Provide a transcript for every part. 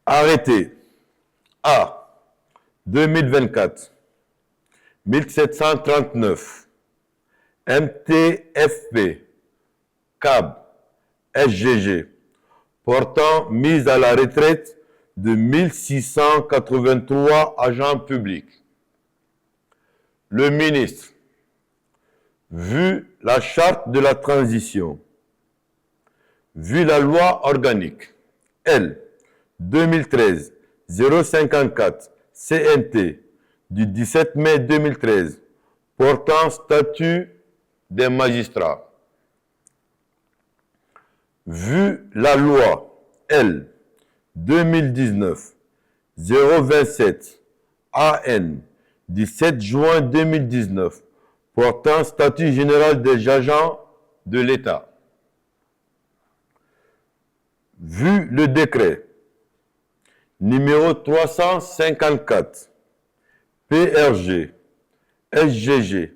Arrêté. A. 2024. 1739. MTFP. CAB. SGG. Portant mise à la retraite de 1683 agents publics. Le ministre, vu la charte de la transition, vu la loi organique L 2013-054 CNT du 17 mai 2013 portant statut des magistrats, vu la loi L 2019-027 AN du 7 juin 2019 portant statut général des agents de l'État, vu le décret numéro 354 PRG SGG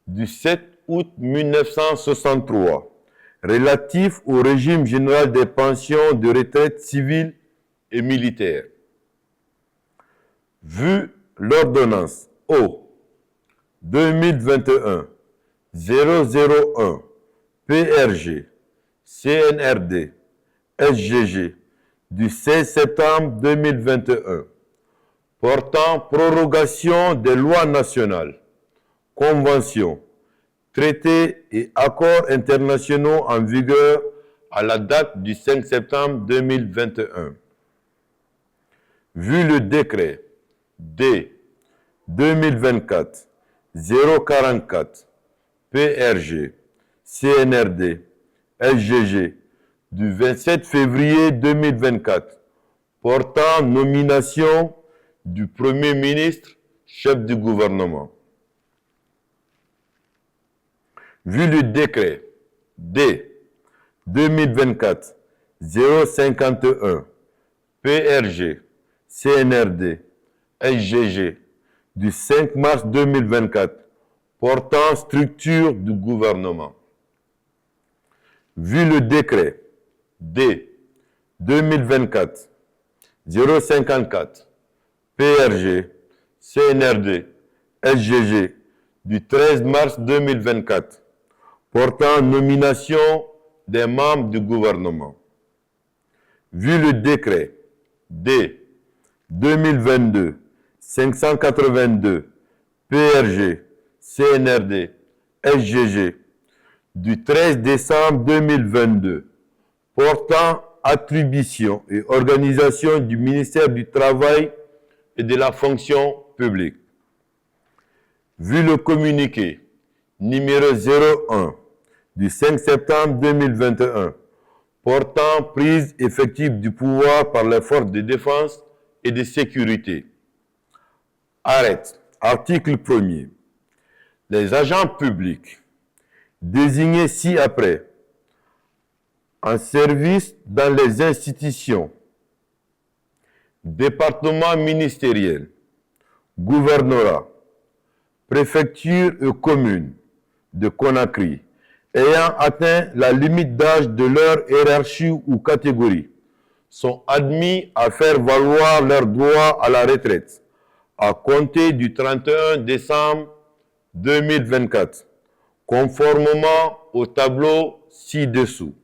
du 7 août 1963 relatif au régime général des pensions de retraite civiles et militaires, vu l'ordonnance O 2021-001 PRG CNRD SGG du 16 septembre 2021 portant prorogation des lois nationales, conventions, traités et accords internationaux en vigueur à la date du 5 septembre 2021. Vu le décret D 2024-044 PRG CNRD SGG du 27 février 2024 portant nomination du Premier ministre, chef du gouvernement. Vu le décret D 2024-051 PRG CNRD SGG du 5 mars 2024 portant structure du gouvernement. Vu le décret D 2024-054 PRG CNRD SGG du 13 mars 2024 portant nomination des membres du gouvernement. Vu le décret D 2022-582 PRG CNRD SGG du 13 décembre 2022 portant attribution et organisation du ministère du Travail et de la fonction publique. Vu le communiqué numéro 01 du 5 septembre 2021 portant prise effective du pouvoir par les forces de défense et de sécurité. Arrête. Article 1er. Les agents publics désignés ci-après en service dans les institutions, départements ministériels, gouvernorat, préfecture et communes de Conakry, ayant atteint la limite d'âge de leur hiérarchie ou catégorie, sont admis à faire valoir leur droit à la retraite à compter du 31 décembre 2024, conformément au tableau ci-dessous.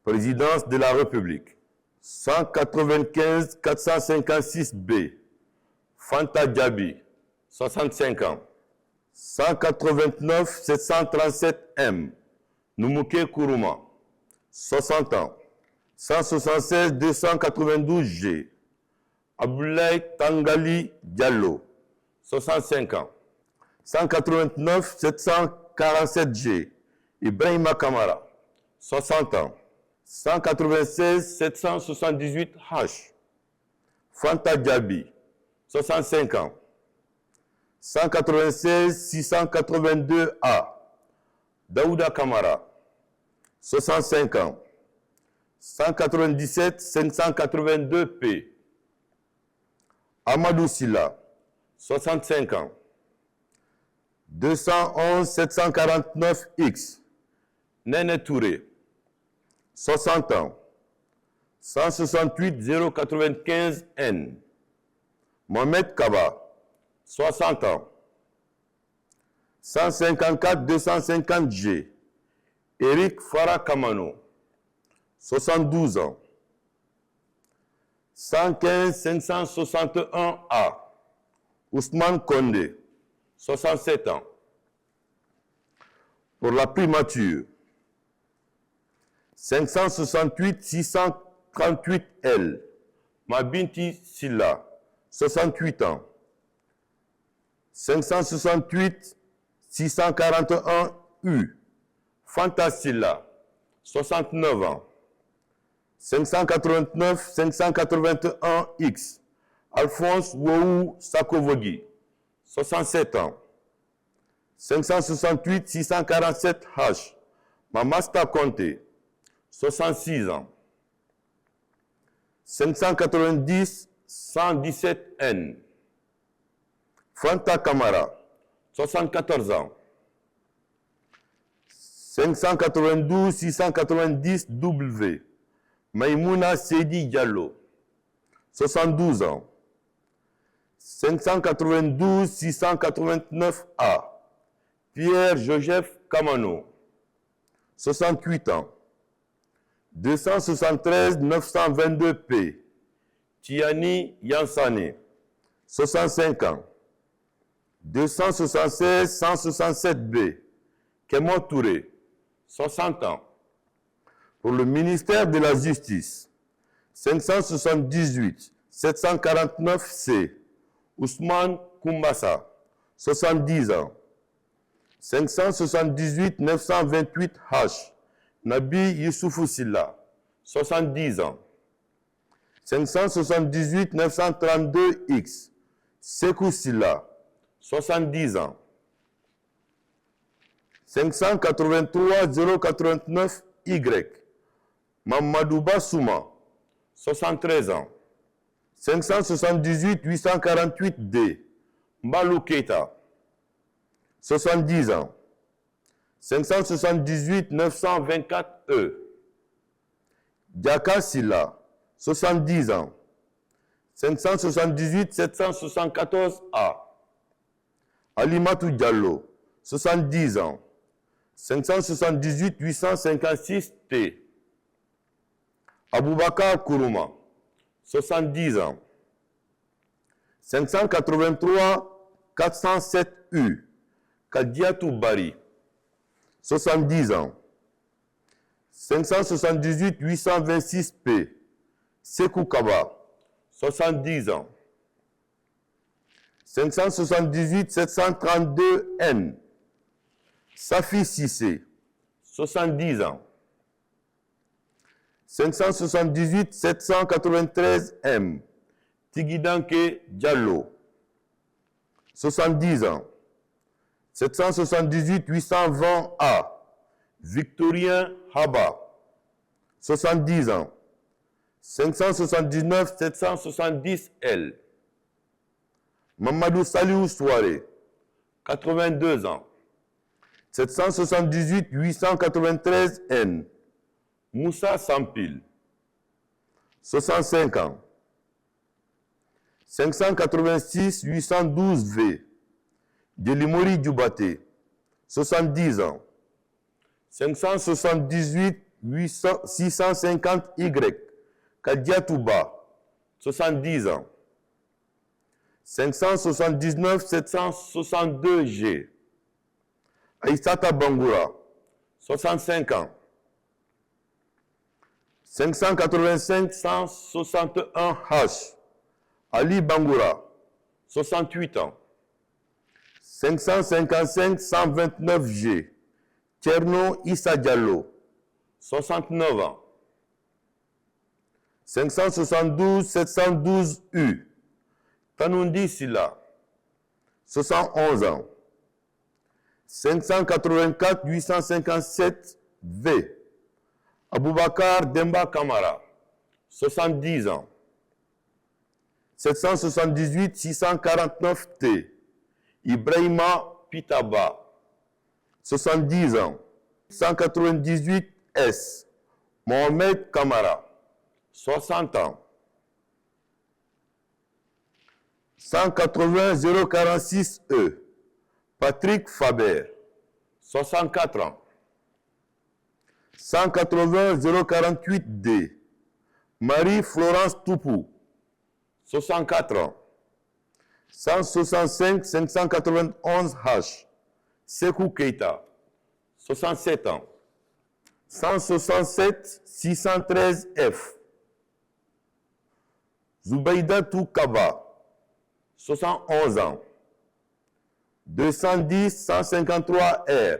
Présidence de la République, 195 456 B, Fanta Diaby, 65 ans. 189 737 M, Noumouké Kourouma, 60 ans. 176 292 G, Aboulaye Tangali Diallo, 65 ans. 189 747 G, Ibrahima Kamara, 60 ans. 196 778 H, Fanta Diaby, 65 ans. 196 682 A, Daouda Kamara, 65 ans. 197 582 P, Amadou Silla, 65 ans. 211 749 X, Nene Touré, 60 ans. 168 095 N. Mohamed Kaba, 60 ans. 154 250 G. Eric Farah Kamano, 72 ans. 115 561 A. Ousmane Kondé, 67 ans. Pour la primature, 568 638 L. Mabinti Silla, 68 ans. 568 641 U. Fanta Silla, 69 ans. 589 581 X. Alphonse Wou Sakovogi, 67 ans. 568 647 H. Mamasta Conte, 66 ans. 590 117 N. Fanta Kamara, 74 ans. 592 690 W. Maïmouna Seydi Diallo, 72 ans. 592 689 A. Pierre-Joseph Kamano, 68 ans. 273 922 P. Tiani Yansane, 65 ans. 276 167 B. Kemo Touré, 60 ans. Pour le ministère de la Justice, 578 749 C. Ousmane Koumbassa, 70 ans. 578 928 H. Nabi Youssoufou Silla, 70 ans. 578 932 X. Sekou Silla, 70 ans. 583 089 Y. Mamadou Bassouma, 73 ans. 578 848 D. Mbalou Keita, 70 ans. 578 924 E. Diaka Silla, 70 ans. 578 774 A. Alimatou Diallo, 70 ans. 578 856 T. Aboubakar Kourouma, 70 ans. 583 407 U. Kadiatou Bari, 70 ans. 578 826 P. Sekou Kaba, 70 ans. 578 732 N. Safi Sissé, 70 ans. 578 793 M. Tigidanke Diallo, 70 ans. 778 820 A. Victorien Haba, 70 ans. 579 770 L. Mamadou Saliou Souare, 82 ans. 778 893 N. Moussa Sampil, 65 ans. 586 812 V. Delimori Djoubate, 70 ans. 578 650 Y. Kadiatouba, 70 ans. 579 762 G. Aïssata Bangoura, 65 ans. 585 161 H. Ali Bangoura, 68 ans. 555 129 G. Tcherno Issa Diallo, 69 ans. 572 712 U. Tanoundi Silla, 71 ans. 584 857 V. Aboubakar Demba Kamara, 70 ans. 778 649 T. Ibrahima Pitaba, 70 ans. 198 S. Mohamed Kamara, 60 ans. 180 046 E. Patrick Faber, 64 ans. 180 048 D. Marie-Florence Toupou, 64 ans. 165 591 H. Sekou Keita, 67 ans. 167 613 F. Zoubaïdatou Kaba, 71 ans. 210 153 R.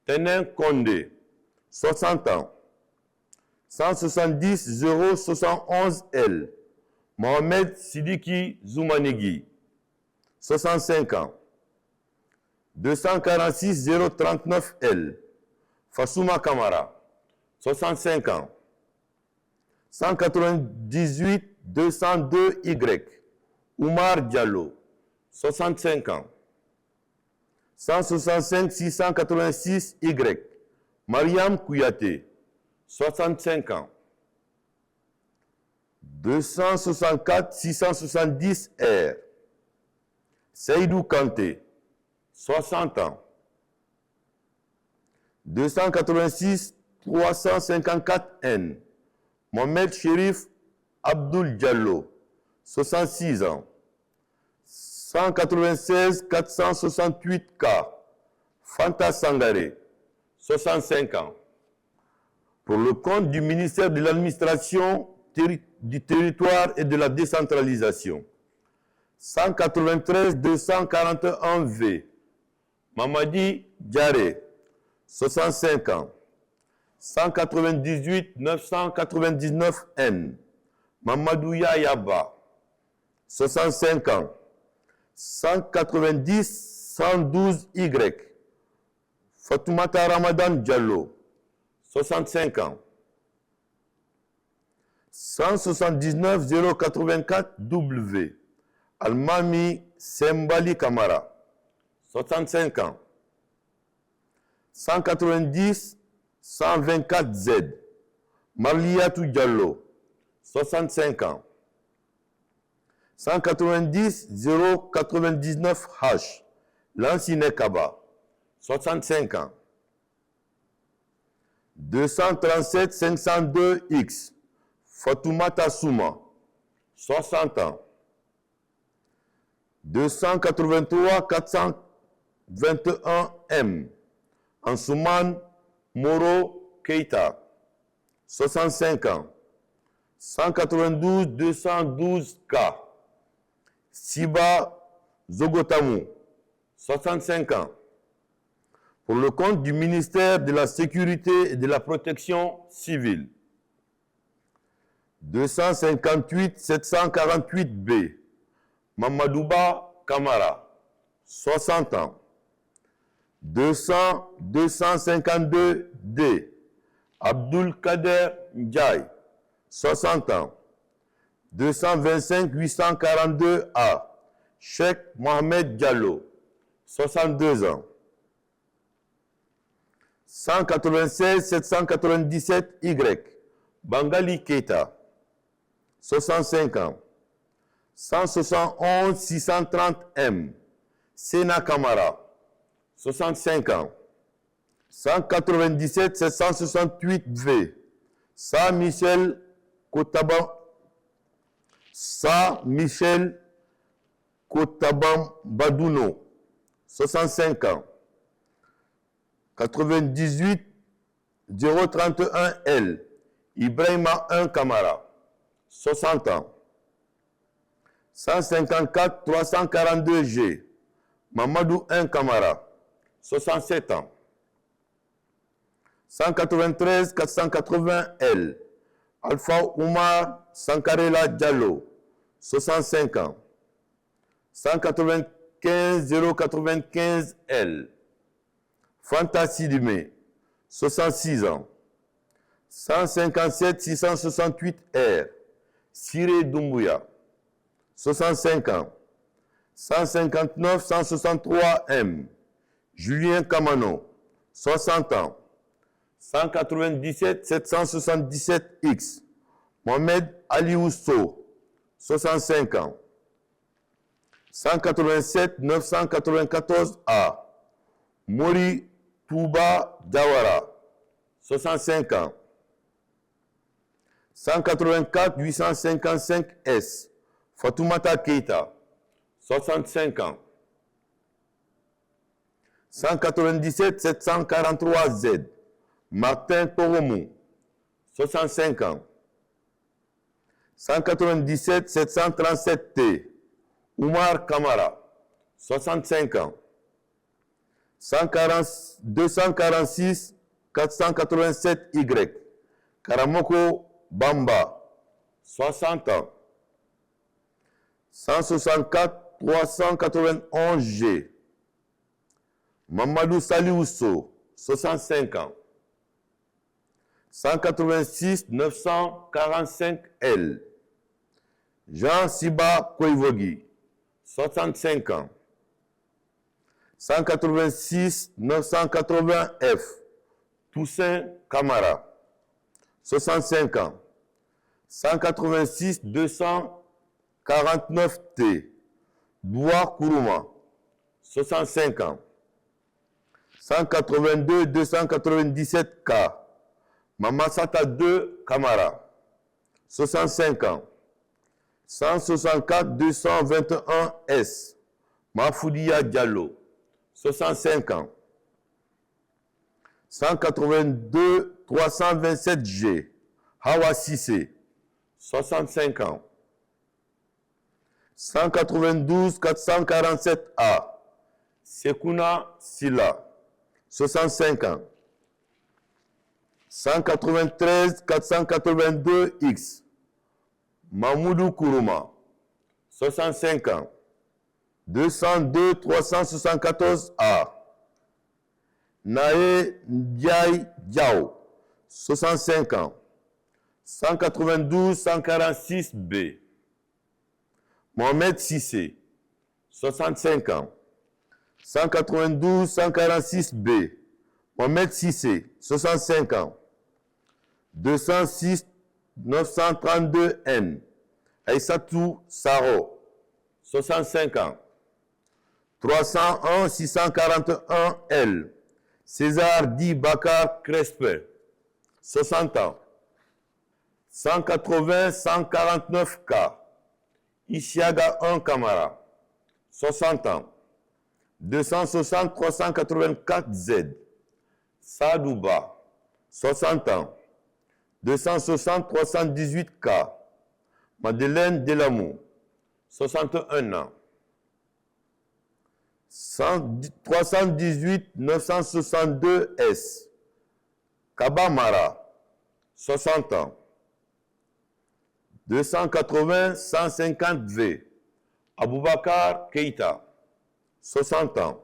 Tenin Kondé, 60 ans. 170 071 L. Mohamed Sidiki Zoumanigui, 65 ans. 246 039 L. Fassouma Kamara, 65 ans. 198 202 Y. Oumar Diallo, 65 ans. 165 686 Y. Mariam Kouyaté, 65 ans. 264 670 R. Seydou Kanté, 60 ans. 286 354 N. Mohamed Chérif Abdoul Diallo, 66 ans. 196 468 K. Fanta Sangaré, 65 ans. Pour le compte du ministère de l'Administration du Territoire et de la Décentralisation, 193 241 V. Mamadi Diaré, 65 ans. 198 999 N. Mamadou Yayaba, 65 ans. 190 112 Y. Fatoumata Ramadan Diallo, 65 ans. 179 084 W. Almami Sembali Kamara, 65 ans. 190 124 Z. Marliatou Diallo, 65 ans. 190 099 H. Lansine Kaba, 65 ans. 237 502 X. Fatoumata Souma, 60 ans. 283 421 M. Ansouman Moro Keita, 65 ans. 192 212 K. Siba Zogotamou, 65 ans. Pour le compte du ministère de la Sécurité et de la Protection civile, 258 748 B. Mamadouba Kamara, 60 ans. 200 252 D. Abdul Kader Ndiaye, 60 ans. 225 842 A. Cheikh Mohamed Diallo, 62 ans. 196 797 Y. Bangali Keita, 65 ans. 171 630 M. Sena Kamara, 65 ans. 197 768 V. Saint-Michel Kotabam Badouno, 65 ans. 98 031 L. Ibrahima 1 Kamara, 60 ans. 154 342 G. Mamadou 1 Kamara, 67 ans. 193 480 L. Alpha Oumar Sankarela Diallo, 65 ans. 195 095 L. Fanta Sidimé, 66 ans. 157 668 R. Siré Doumbouya, 65 ans. 159 163 M. Julien Kamano, 60 ans. 197 777 X. Mohamed Ali Ousso, 65 ans. 187 994 A. Mori Touba Dawara, 65 ans. 184 855 S. Fatoumata Keita, 65 ans. 197 743 Z. Martin Toromou, 65 ans. 197 737 T. Oumar Kamara, 65 ans. 246 487 Y. Karamoko Bamba, 60 ans. 164 391 G. Mamadou Saliousso, 65 ans. 186 945 L. Jean Siba Koivogi, 65 ans. 186 980 F. Toussaint Kamara, 65 ans. 186 249 T. Doua Kourouma, 65 ans. 182 297 K. Mamasata 2 Kamara, 65 ans. 164 221 S. Mafoudia Diallo, 65 ans. 182 327 G. Hawa Sissé, 65 ans. 192 447 A. Sekouna Silla, 65 ans. 193 482 X. Mamoudou Kourouma, 65 ans. 202 374 A. Nae Ndiaye Diao, 65 ans. 192 146 B. Mohamed Sissé, 65 ans. 192 146 B. Mohamed Sissé, 65 ans. 206 932 N. Aïssatou Saro, 65 ans. 301 641 L. César Di Bakar Crespin, 60 ans. 180 149 K. Ishiaga 1 Kamara, 60 ans. 260 384 Z. Sadouba, 60 ans. 260 318 K. Madeleine Delamou, 61 ans. 318 962 S. Kabamara, 60 ans. 280 150 V. Aboubakar Keïta, 60 ans.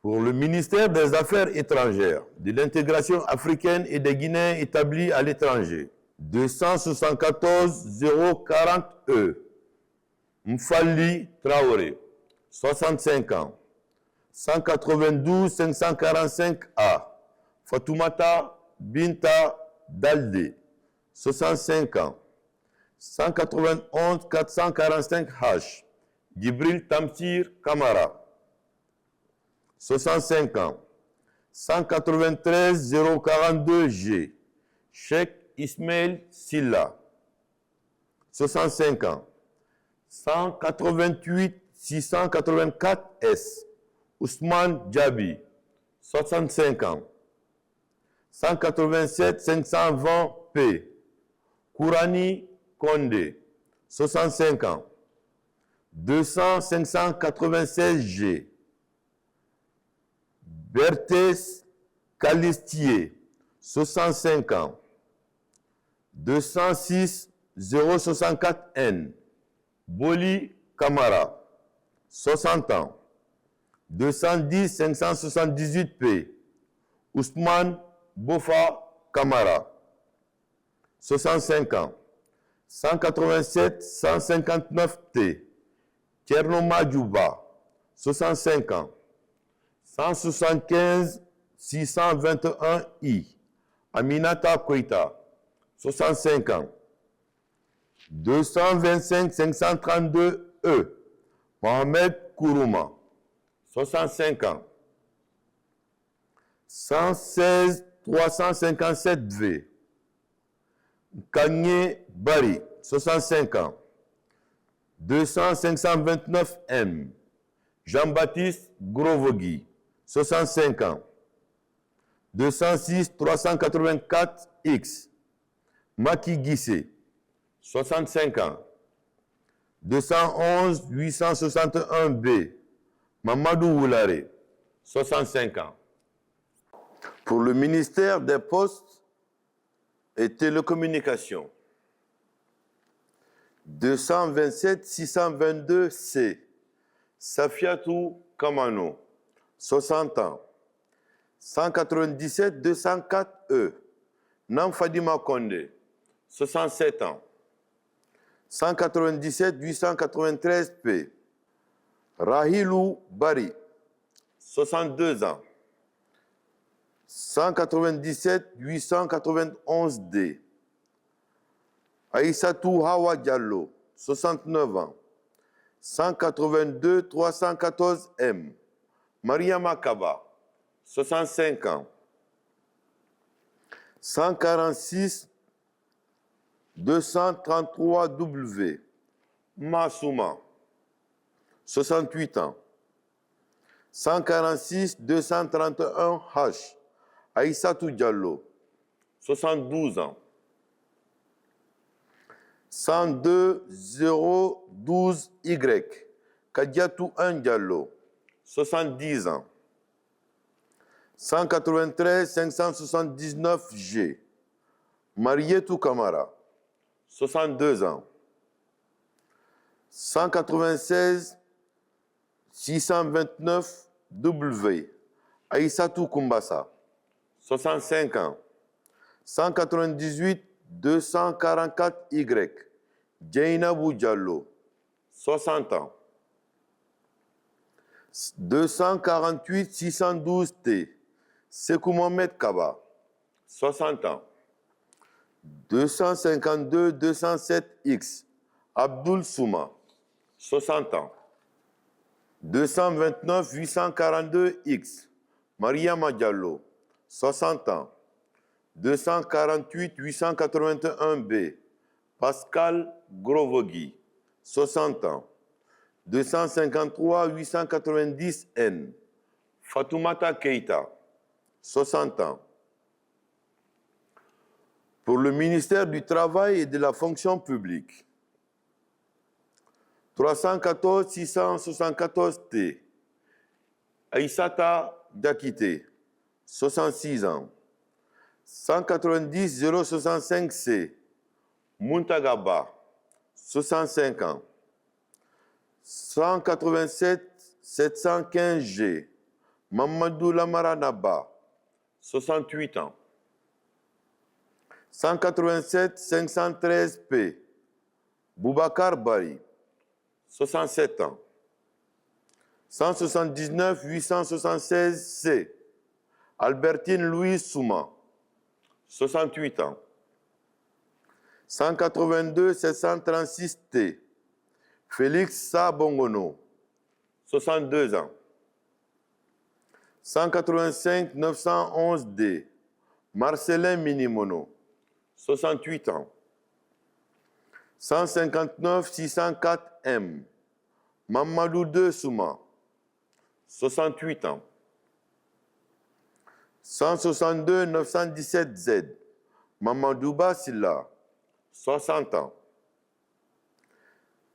Pour le ministère des Affaires étrangères, de l'intégration africaine et des Guinéens établis à l'étranger, 274 040 E. Mfali Traoré, 65 ans. 192 545 A. Fatoumata Binta Dalde, 65 ans. 191 445 H. Djibril Tamsir Kamara, 65 ans. 193 042 G. Cheikh Ismail Silla, 65 ans. 188 684 S. Ousmane Djabi, 65 ans. 187 520 P. Kourani Kondé, 65 ans. 200 596 G. Berthès Calistier, 65 ans. 206 064 N. Boli Kamara, 60 ans. 210 578 P. Ousmane Bofa Kamara, 65 ans. 187 159 T. Tchernoma Djouba, 65 ans. 175 621 I. Aminata Koita, 65 ans. 225 532 E. Mohamed Kourouma, 65 ans. 116 357 V. Kanye Bari, 65 ans. 200 529 M. Jean-Baptiste Grovogui, 65 ans. 206 384 X. Maki Guissé, 65 ans. 211 861 B. Mamadou Woulare, 65 ans. Pour le ministère des Postes et Télécommunications, 227 622 C. Safiatou Kamano, 60 ans. 197 204 E. Namfadima Konde, 67 ans. 197 893 P. Rahilou Bari, 62 ans. 197 891 D. Aïssatou Hawa Diallo, 69 ans. 182 314 M. Mariama Kaba, 65 ans. 146 233 W. Massouma, 68 ans. 146 231 H. Aïssatou Diallo, 72 ans. 102 012 Y. Kadiatou 1 Diallo, 70 ans. 193 579 G. Marietou Kamara, 62 ans. 196 629 W. Aïssatou Koumbassa, 65 ans. 198 244 Y. Djainabou Diallo, 60 ans. 248 612 T. Sekou Mohamed Kaba, 60 ans. 252 207 X. Abdoul Souma, 60 ans. 229 842 X. Mariama Diallo, 60 ans. 248 881 B. Pascal Grovogui, 60 ans. 253 890 N. Fatoumata Keita, 60 ans. Pour le ministère du Travail et de la Fonction publique, 314 674 T. Aïssata Dakité, 66 ans. 190 065 C. Muntagaba, 65 ans. 187 715 G. Mamadou Lamaranaba, 68 ans. 187 513 P. Boubacar Bari, 67 ans. 179 876 C. Albertine Louise Souma, 68 ans. 182 736 T. Félix Sabongono, 62 ans. 185 911 D. Marcelin Minimono, 68 ans. 159 604 M. Mamadou De Souma, 68 ans. 162 917 Z. Mamadouba Silla, 60 ans.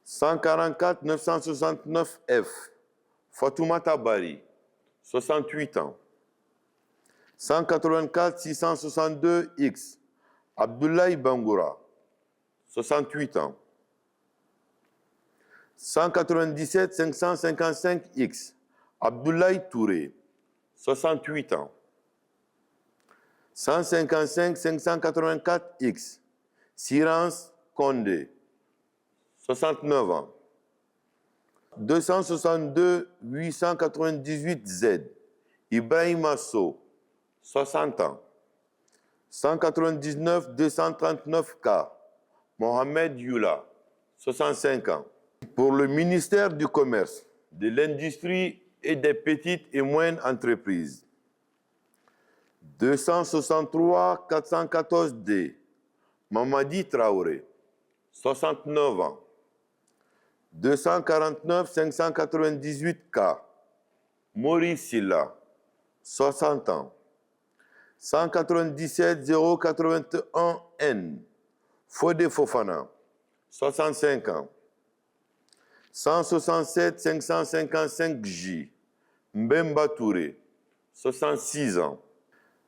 144 969 F. Fatoumata Bari, 68 ans. 184 662 X. Abdoulaye Bangoura, 68 ans. 197 555 X. Abdoulaye Touré, 68 ans. 155 584 X. Sirance Condé, 69 ans. 262 898 Z. Ibrahim Asso, 60 ans. 199 239 K. Mohamed Youla, 65 ans. Pour le ministère du Commerce, de l'Industrie et des petites et moyennes entreprises, 263 414 D, Mamadi Traoré, 69 ans. 249 598 K, Maurice Silla, 60 ans. 197 081 N, Fodé Fofana, 65 ans. 167 555 J, Mbemba Touré, 66 ans.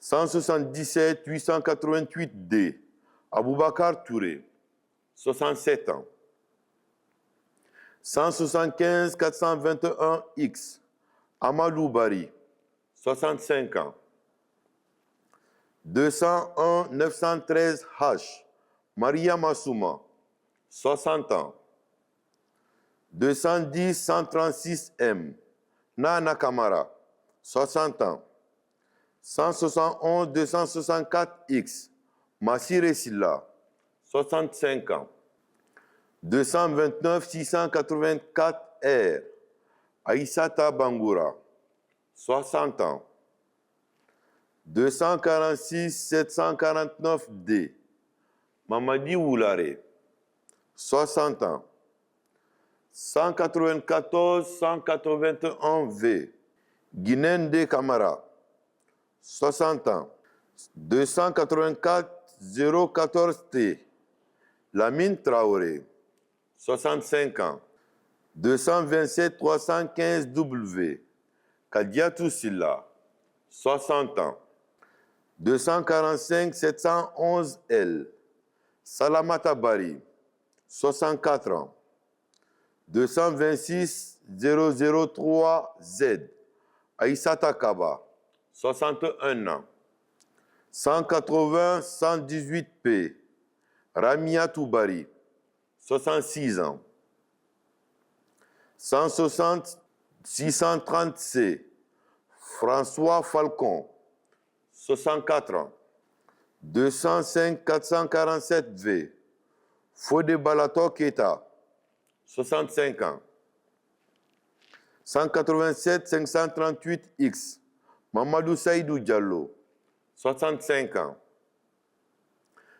177 888 D, Aboubakar Touré, 67 ans. 175 421 X, Amadou Bari, 65 ans. 201 913 H, Maria Massouma, 60 ans. 210 136 M, Nana Kamara, 60 ans. 171 264 X, Massire Silla, 65 ans. 229 684 R, Aïssata Bangoura, 60 ans. 246 749 D, Mamadi Woulare, 60 ans. 194 181 V, Guinende Kamara, 60 ans. 284 014 T, Lamine Traoré, 65 ans. 227 315 W, Kadiatou Silla, 60 ans. 245 711 L, Salamata Bari, 64 ans. 226 003 Z, Aïssata Kaba, 61 ans. 180 118 P, Ramia Toubari, 66 ans. 160 630 C, François Falcon, 64 ans. 205 447 V, Fodé Balato Keita, 65 ans. 187 538 X, Mamadou Saïdou Diallo, 65 ans.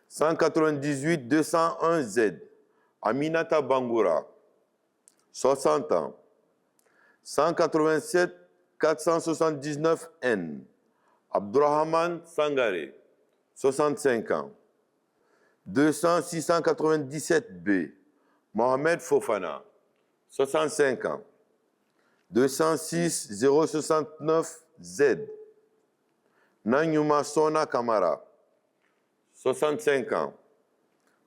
198 201 Z, Aminata Bangoura, 60 ans. 187 479 N, Abdourahman Sangaré, 65 ans. 200 697 B, Mohamed Fofana, 65 ans. 206 069 Z, Nanyuma Sona Kamara, 65 ans.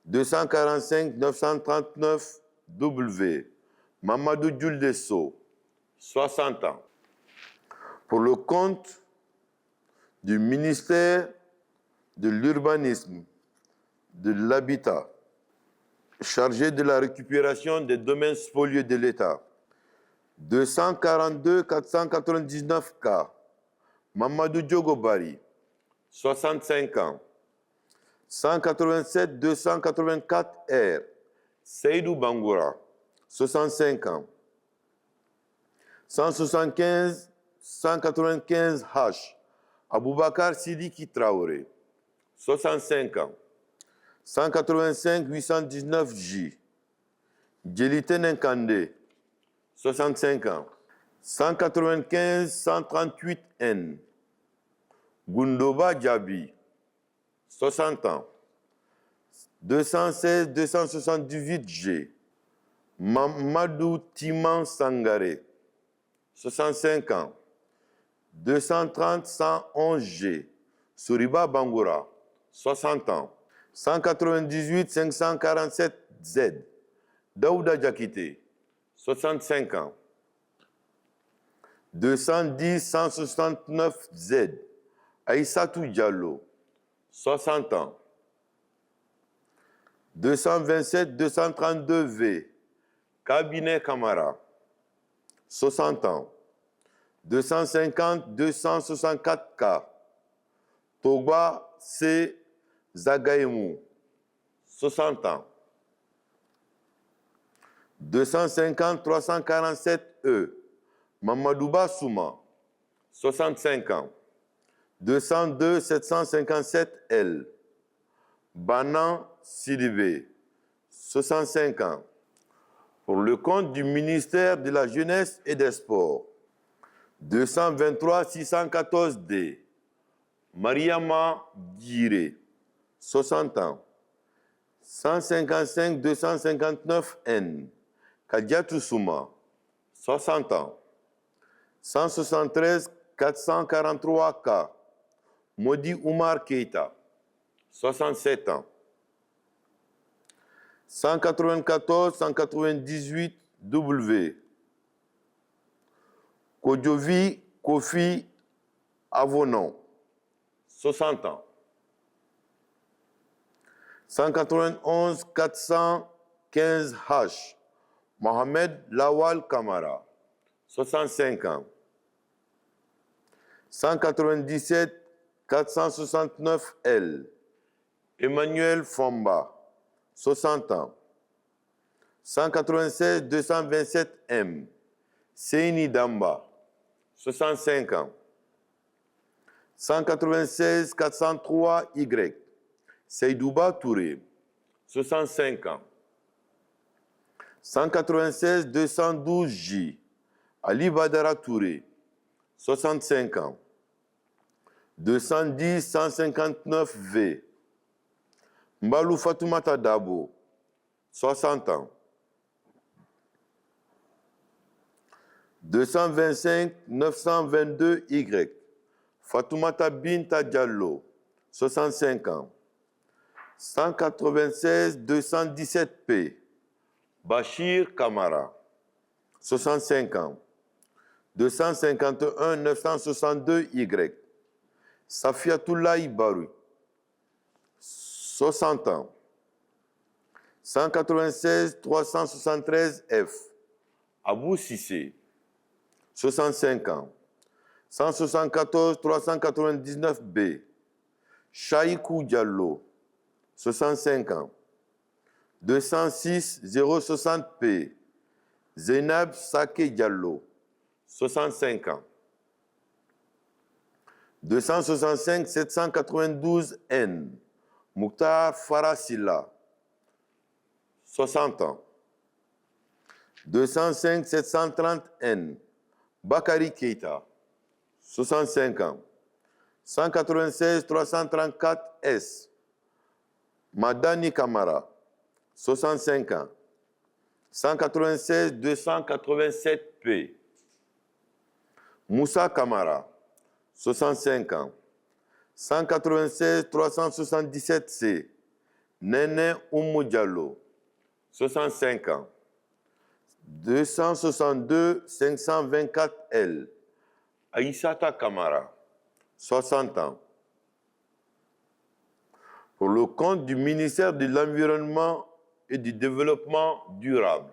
245 939 W, Mamadou Djuldesso, 60 ans. Pour le compte du ministère de l'Urbanisme, de l'Habitat, chargé de la récupération des domaines spoliés de l'État, 242 499 K, Mamadou Diogo Bari, 65 ans. 187 284 R, Seydou Bangoura, 65 ans. 175 195 H, Aboubakar Sidiki Traoré, 65 ans. 185 819 J, Djelité Nkandé, 65 ans. 195 138 N, Goundoba Djabi, 60 ans. 216 278 G, Mamadou Timan Sangaré, 65 ans. 230 111 G, Souriba Bangoura, 60 ans. 198 547 Z, Daouda Diakité, 65 ans. 210 169 Z, Aïssatou Diallo, 60 ans. 227 232 V, Cabinet Kamara, 60 ans. 250 264 K, Togba C. Zagaïmou, 60 ans. 250 347 E. Mamadouba Souma, 65 ans. 202 757 L. Banan Sidibé, 65 ans. Pour le compte du ministère de la Jeunesse et des Sports, 223 614 D. Mariama Guiré, 60 ans. 155 259 N. Kadiatou Souma, 60 ans. 173 443 K. Modi Oumar Keita, 67 ans. 194 198 W. Kodjovi Kofi Avonon, 60 ans. 191 415 H. Mohamed Lawal Kamara, 65 ans. 197 469 L. Emmanuel Fomba, 60 ans. 196 227 M. Seini Damba, 65 ans. 196 403 Y. Seydouba Touré, 65 ans. 196 212 J. Ali Badara Touré, 65 ans. 210 159 V. Mbalou Fatoumata Dabo, 60 ans. 225 922 Y. Fatoumata Binta Diallo, 65 ans. 196 217 P. Bachir Kamara, 65 ans. 251 962 Y. Safiatoulaye Ibaru, 60 ans. 196 373 F. Abou Sissé, 65 ans. 174 399 B. Chaïkou Diallo, 65 ans. 206 060 P. Zainab Sake Diallo, 65 ans. 265 792 N. Mouktar Farasila, 60 ans. 205 730 N. Bakari Keita, 65 ans. 196 334 S. Madani Kamara, 65 ans. 196 287 P. Moussa Kamara, 65 ans. 196 377 C. Nene Oumou Diallo, 65 ans. 262 524 L. Aïssata Kamara, 60 ans. Pour le compte du ministère de l'Environnement et du Développement durable,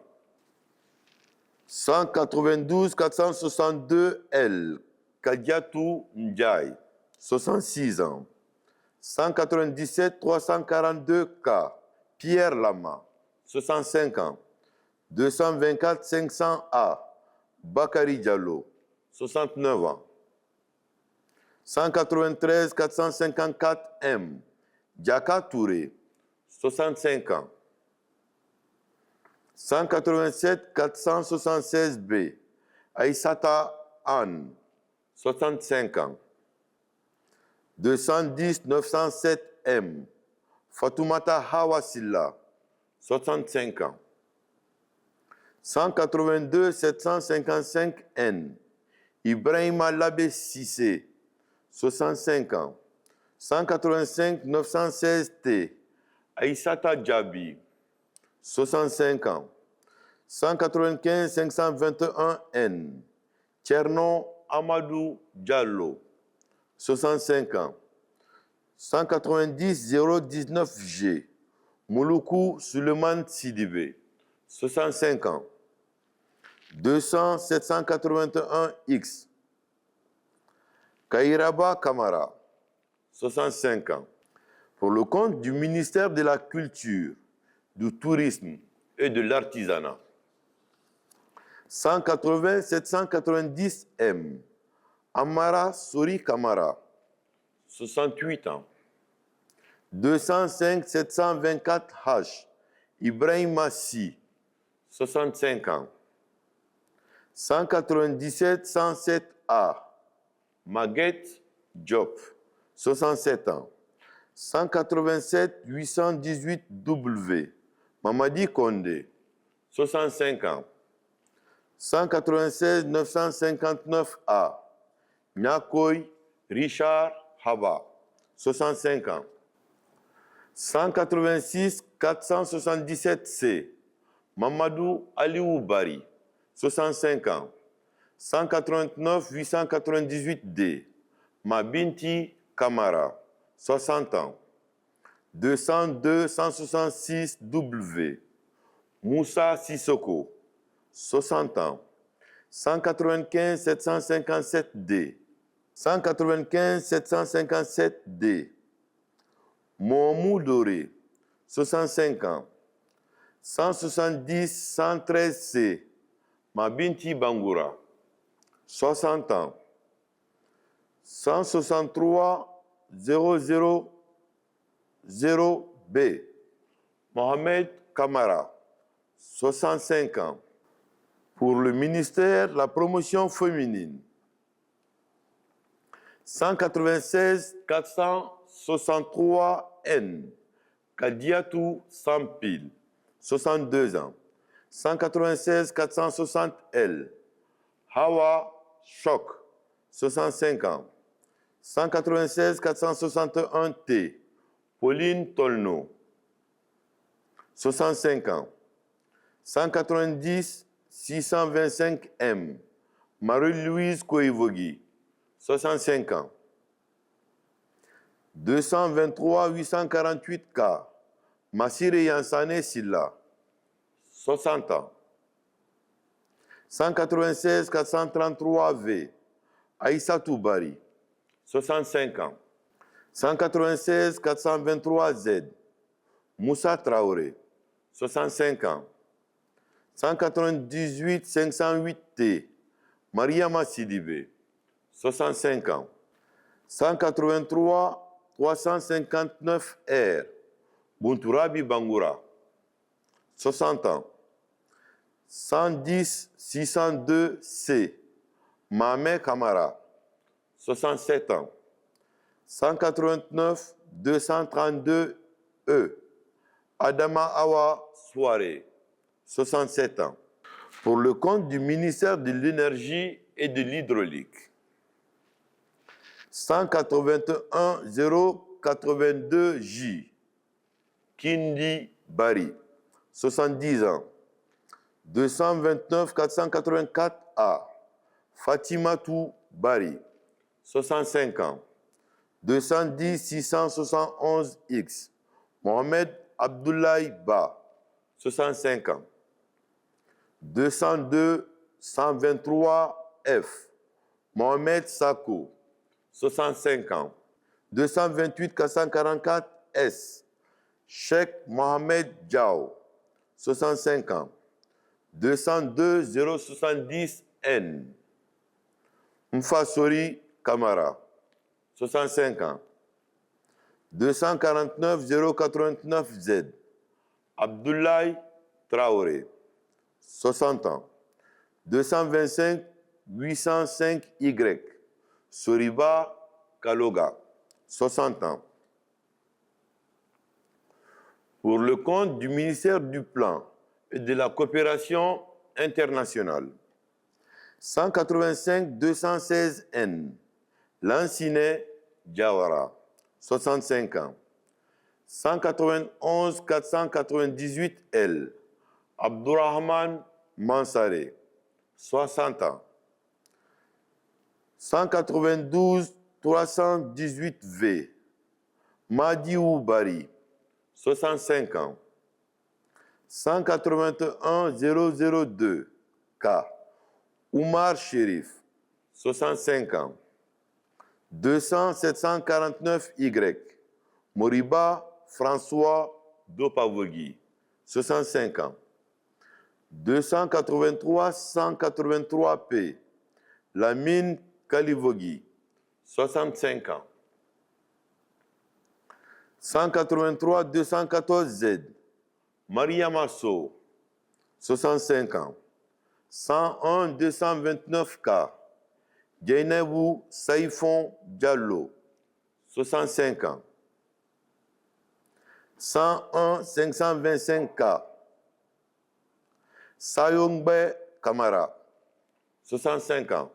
192 462 L. Kadiatou Ndiaye, 66 ans. 197 342 K. Pierre Lama, 65 ans. 224 500 A. Bakari Diallo, 69 ans. 193 454 M. Diaka Touré, 65 ans. 187 476 B. Aïssata Anne, 65 ans. 210 907 M. Fatoumata Hawasilla, 65 ans. 182 755 N. Ibrahima Labé Sissé, 65 ans. 185 916 T. Aïssata Djabi, 65 ans. 195 521 N. Tcherno Amadou Diallo, 65 ans. 190 019 G. Mouloukou Suleiman Sidibé, 65 ans. 200 781 X. Kairaba Kamara, 65 ans. Pour le compte du ministère de la Culture, du Tourisme et de l'Artisanat, 180 790 M. Amara Sori Kamara, 68 ans. 205 724 H. Ibrahim Massi, 65 ans. 197 107 A. Maguette Diop, 67 ans. 187 818 W. Mamadi Kondé, 65 ans. 196 959 A. Nyakoy Richard Haba, 65 ans. 186 477 C. Mamadou Aliou Bari, 65 ans. 189 898 D. Mabinti Kamara, 60 ans. 202 166 W. Moussa Sissoko, 60 ans. 195 757 D. 195 757 D. Momou Doré, 65 ans. 170 113 C. Mabinti Bangoura, 60 ans. 163 000 B. Mohamed Kamara, 65 ans. Pour le ministère de la promotion féminine, 196 463 N. Kadiatou Sampil, 62 ans. 196 460 L. Hawa Chok, 65 ans. 196 461 T. Pauline Tolno, 65 ans. 190 625 M. Marie-Louise Koivogi, 65 ans. 223 848 K. Massire Yansane Silla, 60 ans. 196 433 V. Aïssatou Bari, 65 ans. 196 423 Z. Moussa Traoré, 65 ans. 198 508 T. Mariama Sidibé, 65 ans. 183 359 R. Bunturabi Bangoura, 60 ans. 110 602 C. Mame Kamara, 67 ans. 189 232 E. Adama Awa Soare, 67 ans. Pour le compte du ministère de l'Énergie et de l'Hydraulique, 181 082 J. Kindi Bari, 70 ans. 229 484 A. Fatimatou Bari, 65 ans. 210 671 X. Mohamed Abdoulaye Ba, 65 ans. 202 123 F. Mohamed Sako, 65 ans. 228 444 S. Cheikh Mohamed Diao, 65 ans. 202 070 N. Mfasori Kamara, 65 ans. 249 089 Z. Abdoulaye Traoré, 60 ans. 225 805 Y. Soriba Kaloga, 60 ans. Pour le compte du ministère du Plan et de la Coopération internationale, 185 216 N. Lansine Diawara, 65 ans. 191 498 L. Abdourahman Mansare, 60 ans. 192 318 V. Madiou Bari, 65 ans. 181 002 K. Oumar Sherif, 65 ans. 200 749 Y. Moriba François Dopavogui, 65 ans. 283 183 P. Lamine Kalivogi, 65 ans. 183 214 Z. Maria Masso, 65 ans. 101 229 K. Gainebou Saïfon Diallo, 65 ans. 101 525 K. Sayongbe Kamara, 65 ans.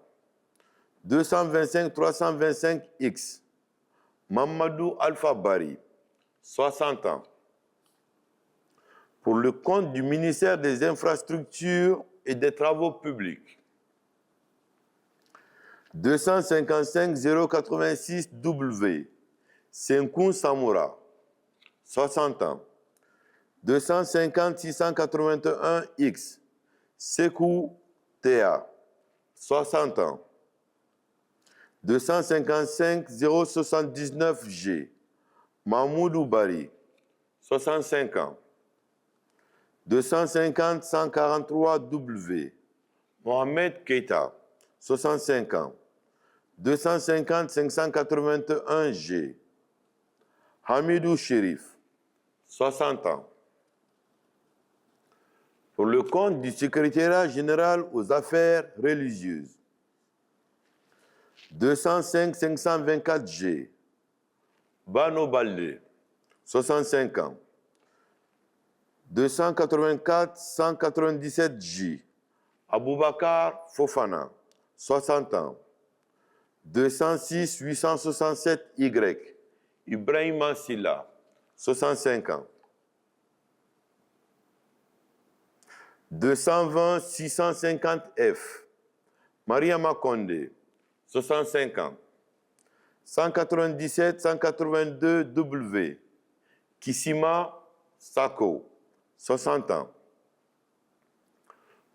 225 325 X. Mamadou Alpha Bari, 60 ans. Pour le compte du ministère des Infrastructures et des Travaux Publics. 255 086 W. Senkoun Samoura, 60 ans. 250 681 X. Sekou Théa, 60 ans. 255 079 G. Mahmoudou Bari, 65 ans. 250 143 W. Mohamed Keita, 65 ans. 250 581 G. Hamidou Chérif, 60 ans. Pour le compte du secrétariat général aux affaires religieuses. 205 524 G. Bano Balde, 65 ans. 284 197 J. Aboubakar Fofana, 60 ans. 206 867 Y. Ibrahima Silla, 65 ans. 220 650 F. Mariama Konde, 65 ans. 197 182 W. Kissima Sako, 60 ans.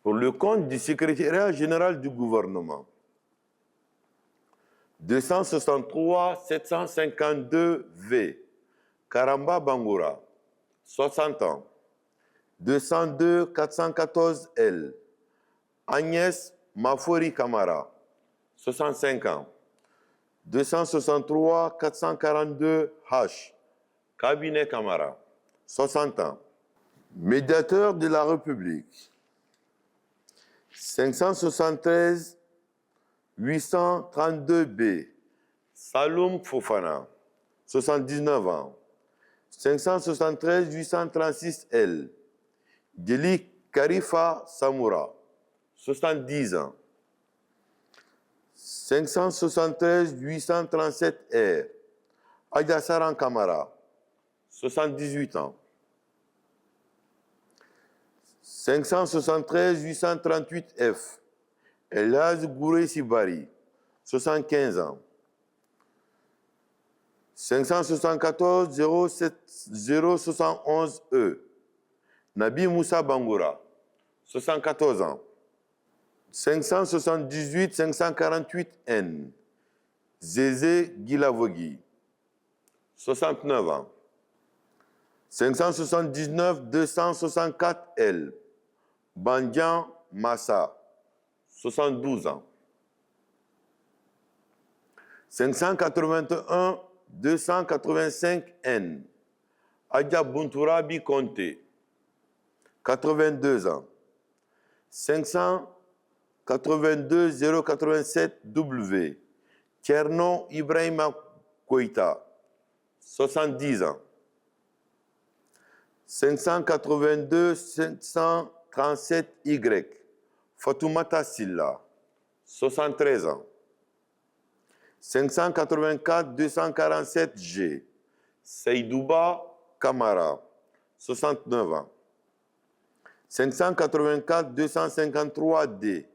Pour le compte du secrétariat général du gouvernement. 263 752 V. Karamba Bangoura, 60 ans. 202 414 L. Agnès Mafori Kamara, 65 ans. 263 442 H. Cabinet Kamara, 60 ans. Médiateur de la République. 573 832 B. Saloum Fofana, 79 ans. 573 836 L. Djeli Karifa Samoura, 70 ans. 573 837 R. Adjassaran Kamara, 78 ans. 573 838 F. Elaz Gouré Sibari, 75 ans. 574 071 E. Nabi Moussa Bangoura, 74 ans. 578 548 N. Zézé Guilavogui, 69 ans. 579 264 L. Bandian Massa, 72 ans. 581 285 N. Adja Buntourabi Conté, 82 ans. 582 087 W. Tcherno Ibrahima Koïta, 70 ans. 582 537 Y. Fatoumata Silla, 73 ans. 584 247 G. Seydouba Kamara, 69 ans. 584 253 D.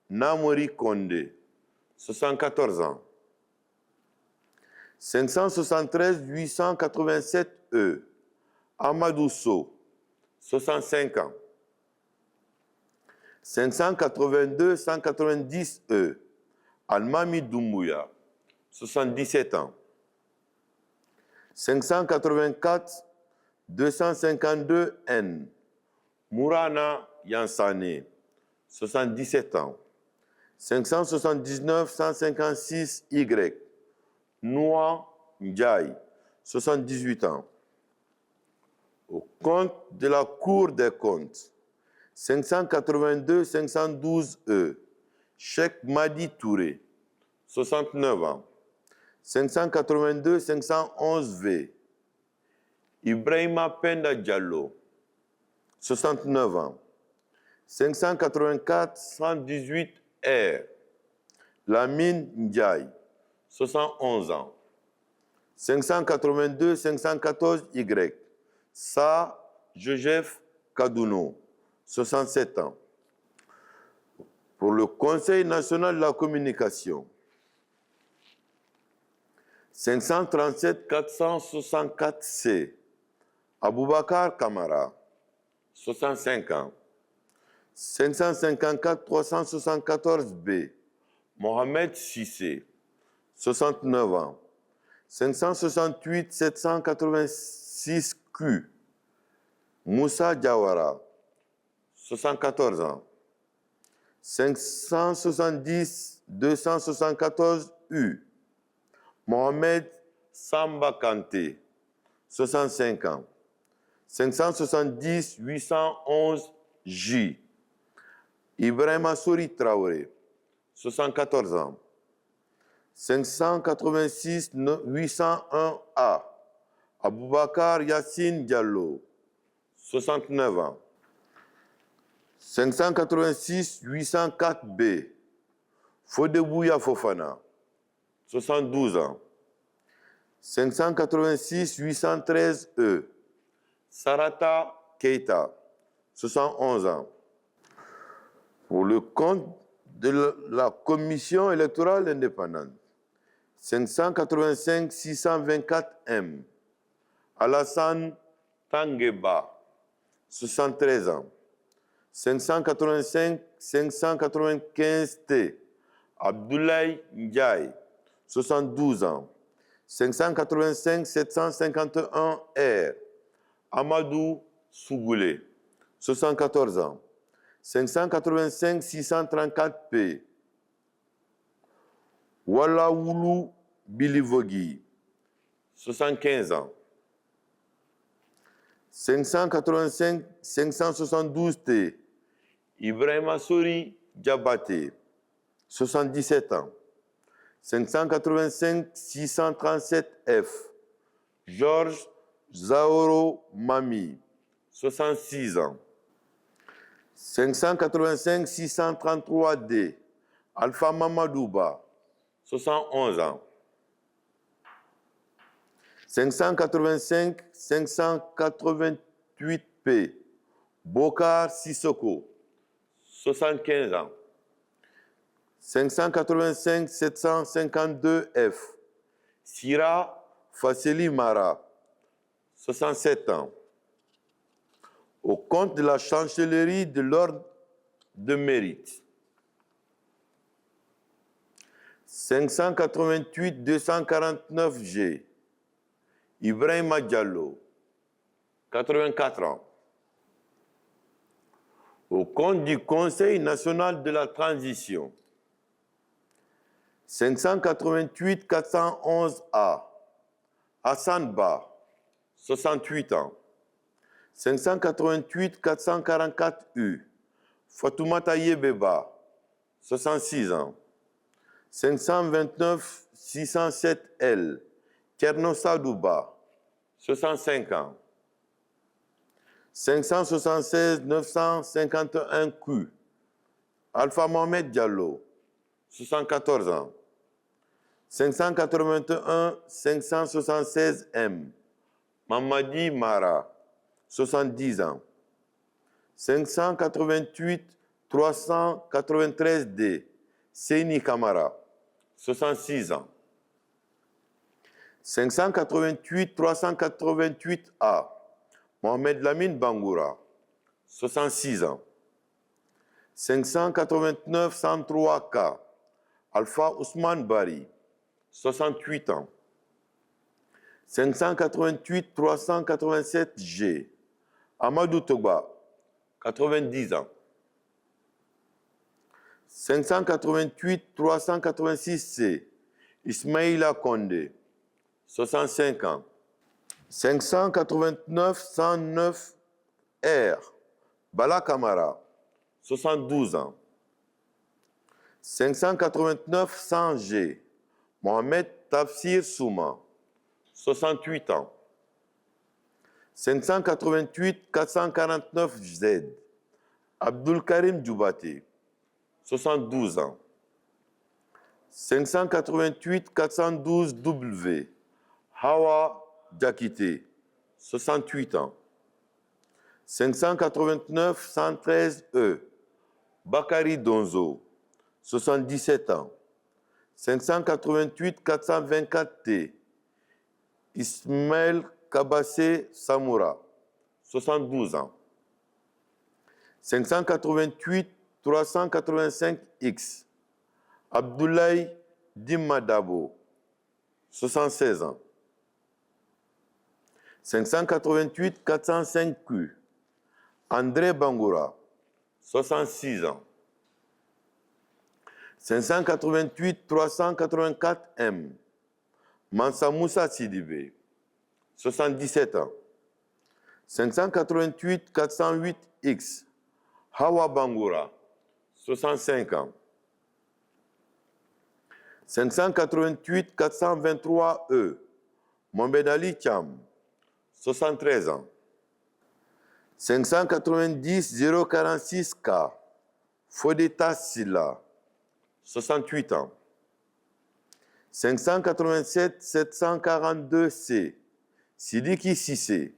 Namori Konde, 74 ans. 573 887 E. Amadou So, 65 ans. 582 190 E. Almami Doumbouya, 77 ans. 584 252 N. Mourana Yansane, 77 ans. 579 156 Y. Noa Ndiaye, 78 ans. Au compte de la Cour des comptes, 582 512 E. Cheikh Madi Touré, 69 ans. 582 511 V. Ibrahima Penda Diallo, 69 ans. 584 118 R. Lamine Ndiaye, 71 ans. 582 514 Y. Sa Joseph Kadouno, 67 ans. Pour le Conseil national de la communication, 537 464 C. Aboubakar Kamara, 65 ans. 554 374 B. Mohamed Sissé, 69 ans. 568 786 Q. Moussa Diawara, 74 ans. 570 274 U. Mohamed Samba Kanté, 65 ans. 570 811 J. Ibrahima Souri Traoré, 74 ans. 586 801 A. Aboubakar Yassine Diallo, 69 ans. 586 804 B. Fodebouya Fofana, 72 ans. 586 813 E. Sarata Keita, 71 ans. Pour le compte de la Commission électorale indépendante, 585 624 M. Alassane Tangueba, 73 ans. 585 595 T. Abdoulaye Ndiaye, 72 ans. 585 751 R. Amadou Sougoulé, 74 ans. 585 634 P. Walaoulou Bilivogui, 75 ans. 585 572 T. Ibrahima Sori Diabaté, 77 ans. 585 637 F. Georges Zaoro Mami, 66 ans. 585 633 D. Alpha Mamadouba, 71 ans. 585 588 P. Bokar Sissoko, 75 ans. 585 752 F. Sira Fasseli Mara, 67 ans. Au compte de la chancellerie de l'ordre de mérite, 588 249 G. Ibrahima Diallo, 84 ans. Au compte du Conseil national de la transition, 588 411 A. Hassan Ba, 68 ans. 588 444 U. Fatoumata Yebeba, 66 ans. 529 607 L. Kerno Sadouba, 65 ans. 576 951 Q. Alpha Mohamed Diallo, 74 ans. 581 576 M. Mamadi Mara, 70 ans. 588 393 D. Seyni Kamara, 66 ans. 588 388 A. Mohamed Lamine Bangoura, 66 ans. 589 103 K. Alpha Ousmane Bari, 68 ans. 588 387 G. Amadou Toba, 90 ans. 588 386 C, Ismaïla Condé, 65 ans. 589 109 R, Bala Kamara, 72 ans. 589 100 G, Mohamed Tafsir Souma, 68 ans. 588 449 Z, Abdul Karim Djoubati, 72 ans. 588 412 W, Hawa Diakité, 68 ans. 589 113 E, Bakary Donzo, 77 ans. 588 424 T, Ismaël Kabassé Samoura, 72 ans. 588 385 X, Abdoulaye Dimadabo, 76 ans. 588 405 Q, André Bangoura, 66 ans. 588 384 M, Mansa Moussa Sidibé, 77 ans. 588 408 X, Hawa Bangoura, 65 ans. 588 423 E, Mohamed Ali Cham, 73 ans. 590 046 K, Fodeta Silla, 68 ans. 587 742 C, Sidiki Sissé,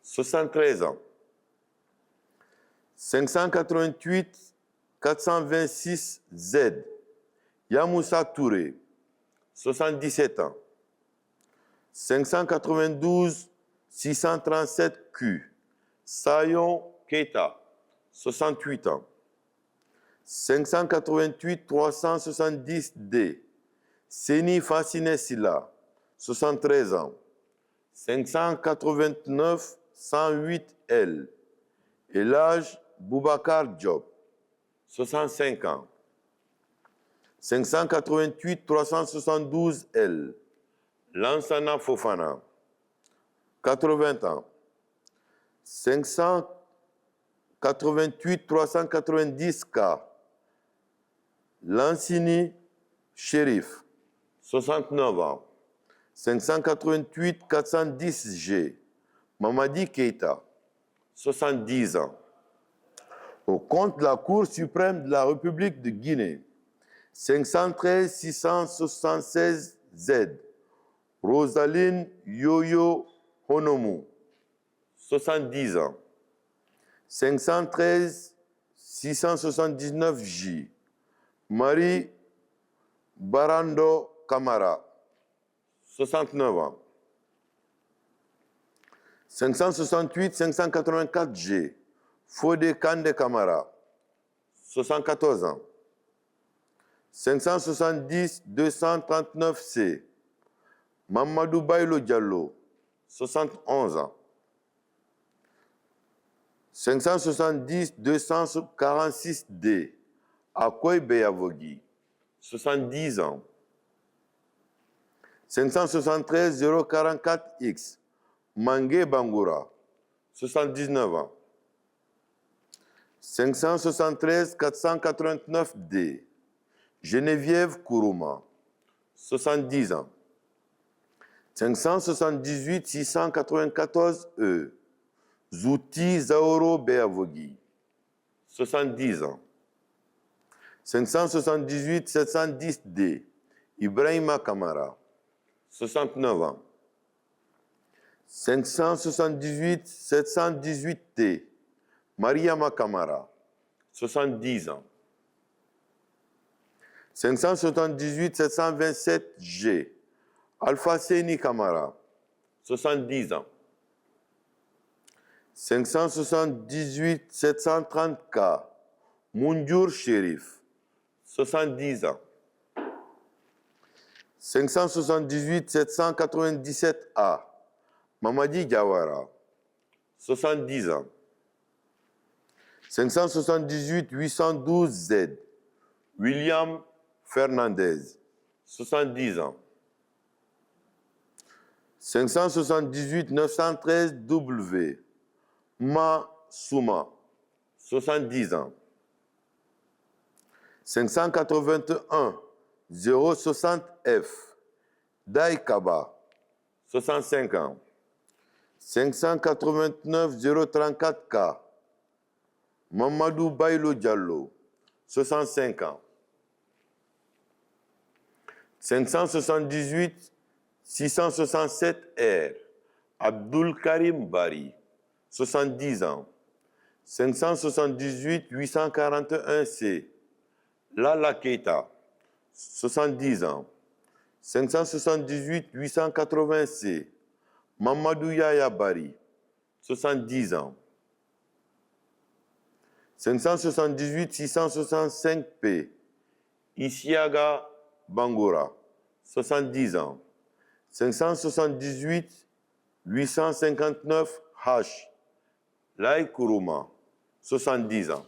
73 ans. 588 426 Z, Yamoussa Touré, 77 ans. 592 637 Q, Sayon Keita, 68 ans. 588 370 D, Seni Fassine Silla, 73 ans. 589 108 L, Elage Boubacar Diop, 65 ans. 588 372 L, Lansana Fofana, 80 ans. 588 390 K, Lansini Chérif, 69 ans. 588 410 G, Mamadi Keita, 70 ans. Au compte de la Cour suprême de la République de Guinée, 513 676 Z, Rosaline Yoyo Honomou, 70 ans. 513 679 J, Marie Barando Kamara, 69 ans. 568 584 G, Fodé Kande Kamara, 74 ans. 570 239 C, Mamadou Bailo Diallo, 71 ans. 570 246 D, Akoy Beyavogi, 70 ans. 573 044 X, Mangé Bangoura, 79 ans. 573 489 D, Geneviève Kourouma, 70 ans. 578 694 E, Zouti Zaoro Beyavogi, 70 ans. 578 710 D, Ibrahima Kamara, 69 ans. 578 718 T, Mariama Kamara, 70 ans. 578 727 G, Alpha Seni Kamara, 70 ans. 578 730 K, Moundjour Chérif, 70 ans. 578 797 A, Mamadi Diawara, 70 ans. 578 812 Z. William Fernandez, 70 ans. 578 913 W. Ma Souma, 70 ans. 581 060 F. Daikaba, 65 ans. 589 034 K. Mamadou Bailo Diallo, 65 ans. 578 667 R. Abdul Karim Bari, 70 ans. 578 841 C. Lala Keita, 70 ans. 578 880 C. Mamadou Yaya Bari, 70 ans. 578 665 P. Isiaga Bangora, 70 ans. 578 859 H. Lai Kuruma, 70 ans.